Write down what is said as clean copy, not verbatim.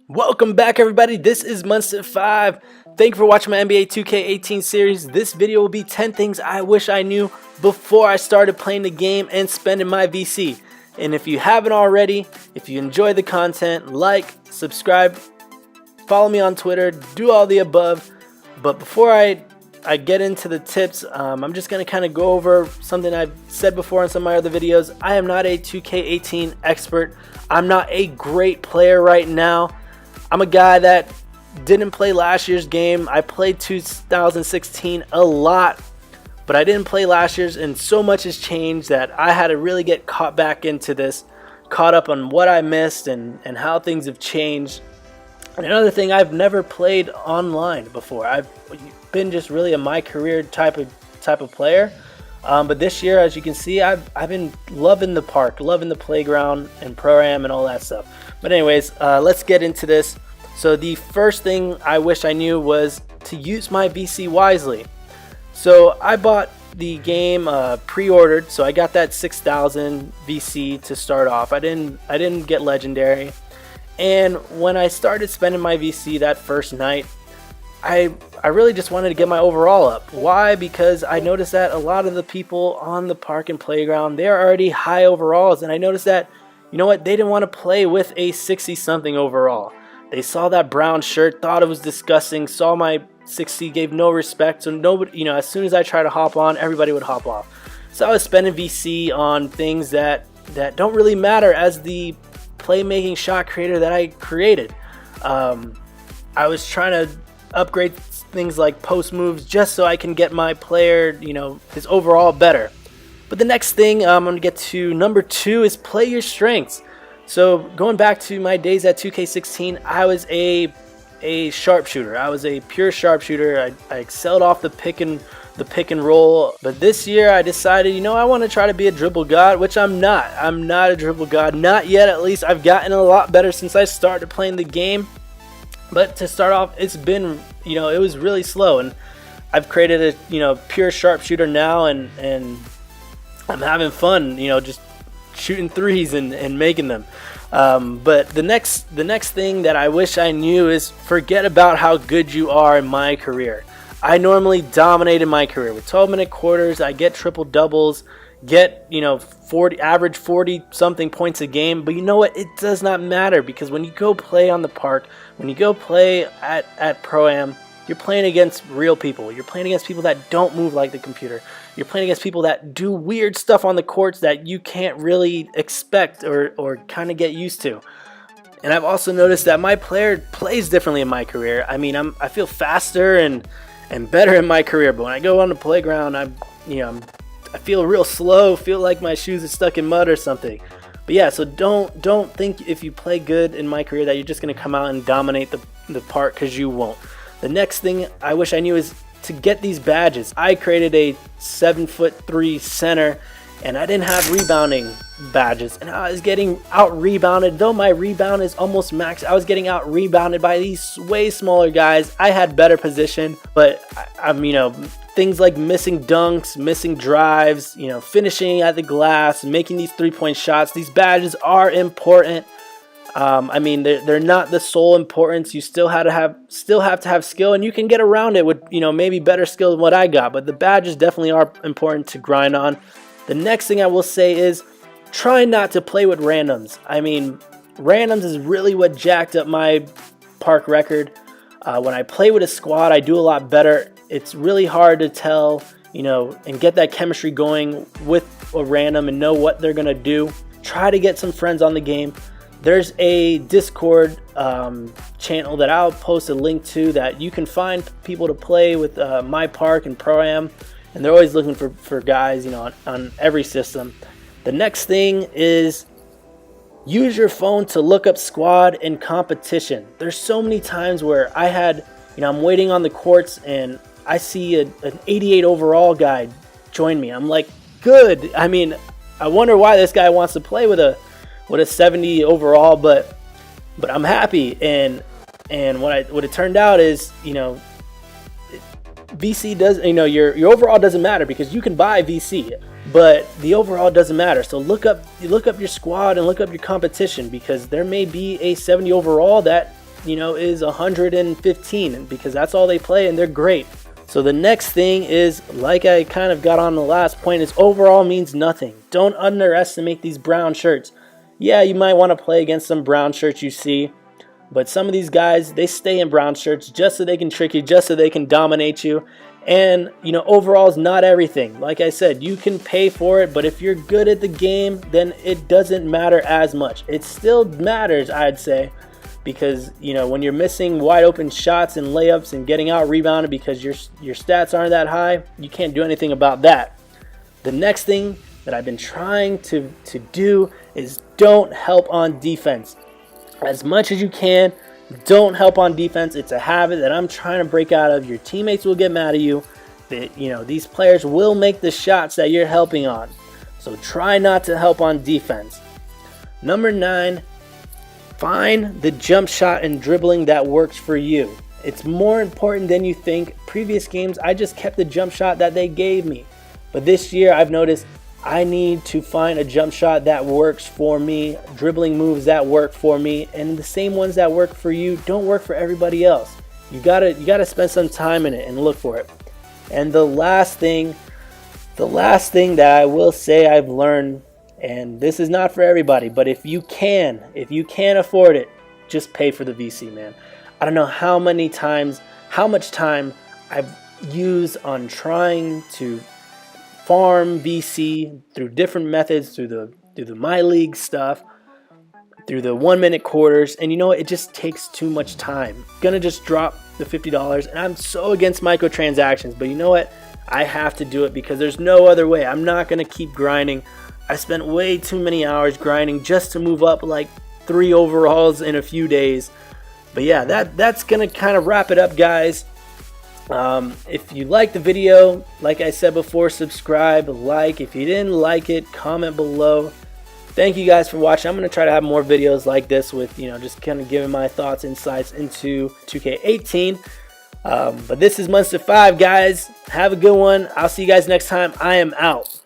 Welcome back, everybody. This is Munster5. Thank you for watching my NBA 2K18 series. This video will be 10 things I wish I knew before I started playing the game and spending my VC. And if you haven't already, if you enjoy the content, like, subscribe, follow me on Twitter, do all the above. But before I get into the tips, I'm just going to kind of go over something I've said before in some of my other videos. I am not a 2K18 expert. I'm not a great player right now. I'm a guy that didn't play last year's game. I played 2016 a lot, but I didn't play last year's, and so much has changed that I had to really get caught back into this, caught up on what I missed and how things have changed. And another thing, I've never played online before. I've been just really a my career type of player. But this year, as you can see, I've been loving the park, loving the playground and pro-am and all that stuff. But anyways, let's get into this. So the first thing I wish I knew was to use my VC wisely. So I bought the game pre-ordered, so I got that 6,000 VC to start off. I didn't get legendary. And when I started spending my VC that first night, I really just wanted to get my overall up. Why? Because I noticed that a lot of the people on the park and playground, they're already high overalls, and I noticed that, you know what, they didn't want to play with a 60-something overall. They saw that brown shirt, thought it was disgusting, saw my 60, gave no respect, so nobody, you know, as soon as I try to hop on, everybody would hop off. So I was spending VC on things that don't really matter as the playmaking shot creator that I created. I was trying to upgrade things like post moves just so I can get my player, you know, his overall better. But the next thing I'm going to get to, number 2, is play your strengths. So going back to my days at 2K16, I was a sharpshooter. I was a pure sharpshooter. I excelled off the pick and roll. But this year I decided, you know, I want to try to be a dribble god, which I'm not. I'm not a dribble god, not yet at least. I've gotten a lot better since I started playing the game. But to start off, it's been, you know, it was really slow, and I've created a, you know, pure sharpshooter now, and I'm having fun, you know, just shooting threes and making them. But the next thing that I wish I knew is forget about how good you are in my career. I normally dominate in my career with 12-minute quarters. I get triple doubles, get, you know, average 40 something points a game. But you know what, it does not matter, because when you go play on the park, when you go play at Pro-Am, you're playing against real people. You're playing against people that don't move like the computer. You're playing against people that do weird stuff on the courts that you can't really expect or kind of get used to. And I've also noticed that my player plays differently in my career. I mean, I feel faster and better in my career, but when I go on the playground, I feel real slow, feel like my shoes are stuck in mud or something. But yeah, so don't think if you play good in my career that you're just going to come out and dominate the park, because you won't. The next thing I wish I knew is to get these badges. I created a 7'3" center, and I didn't have rebounding badges, and I was getting out rebounded. Though my rebound is almost max, I was getting out rebounded by these way smaller guys. I had better position, but I'm, you know, things like missing dunks, missing drives, you know, finishing at the glass, making these 3-point shots. These badges are important. I mean, they're not the sole importance. You still have to have skill, and you can get around it with, you know, maybe better skill than what I got. But the badges definitely are important to grind on. The next thing I will say is try not to play with randoms. I mean, randoms is really what jacked up my park record. When I play with a squad, I do a lot better. It's really hard to tell, you know, and get that chemistry going with a random and know what they're gonna do. Try to get some friends on the game. There's a Discord channel that I'll post a link to that you can find people to play with my park and Pro-Am, and they're always looking for guys, you know, on every system. The next thing is use your phone to look up squad and competition. There's so many times where I had, you know, I'm waiting on the courts and I see an 88 overall guy join me. I'm like, good. I mean, I wonder why this guy wants to play with a 70 overall, but I'm happy. And what it turned out is, you know, VC does, you know, your overall doesn't matter, because you can buy VC. but the overall doesn't matter. So look up your squad and look up your competition, because there may be a 70 overall that, you know, is 115, because that's all they play and they're great. So the next thing is, like I kind of got on the last point, is overall means nothing. Don't underestimate these brown shirts. Yeah, you might want to play against some brown shirts you see, but some of these guys, they stay in brown shirts just so they can trick you, just so they can dominate you. And, you know, overall is not everything. Like I said, you can pay for it, but if you're good at the game, then it doesn't matter as much. It still matters, I'd say, because, you know, when you're missing wide open shots and layups and getting out rebounded because your stats aren't that high, you can't do anything about that. The next thing that I've been trying to do is don't help on defense. As much as you can, don't help on defense. It's a habit that I'm trying to break out of. Your teammates will get mad at you. That, you know, these players will make the shots that you're helping on. So try not to help on defense. Number 9, find the jump shot and dribbling that works for you. It's more important than you think. Previous games, I just kept the jump shot that they gave me. But this year, I've noticed I need to find a jump shot that works for me, dribbling moves that work for me, and the same ones that work for you don't work for everybody else. You gotta spend some time in it and look for it. And the last thing that I will say I've learned, and this is not for everybody, but if you can afford it, just pay for the VC, man. I don't know how much time I've used on trying to farm VC through different methods, through the My League stuff, through the 1-minute quarters, and you know what? It just takes too much time. Gonna just drop the $50, and I'm so against microtransactions, but you know what? I have to do it because there's no other way. I'm not gonna keep grinding. I spent way too many hours grinding just to move up like 3 overalls in a few days. But yeah, that's gonna kind of wrap it up, guys. If you like the video, like I said before, subscribe, like. If you didn't like it, comment below. Thank you guys for watching. I'm going to try to have more videos like this with, you know, just kind of giving my thoughts, insights into 2K18. But this is Monster 5, guys. Have a good one. I'll see you guys next time. I am out.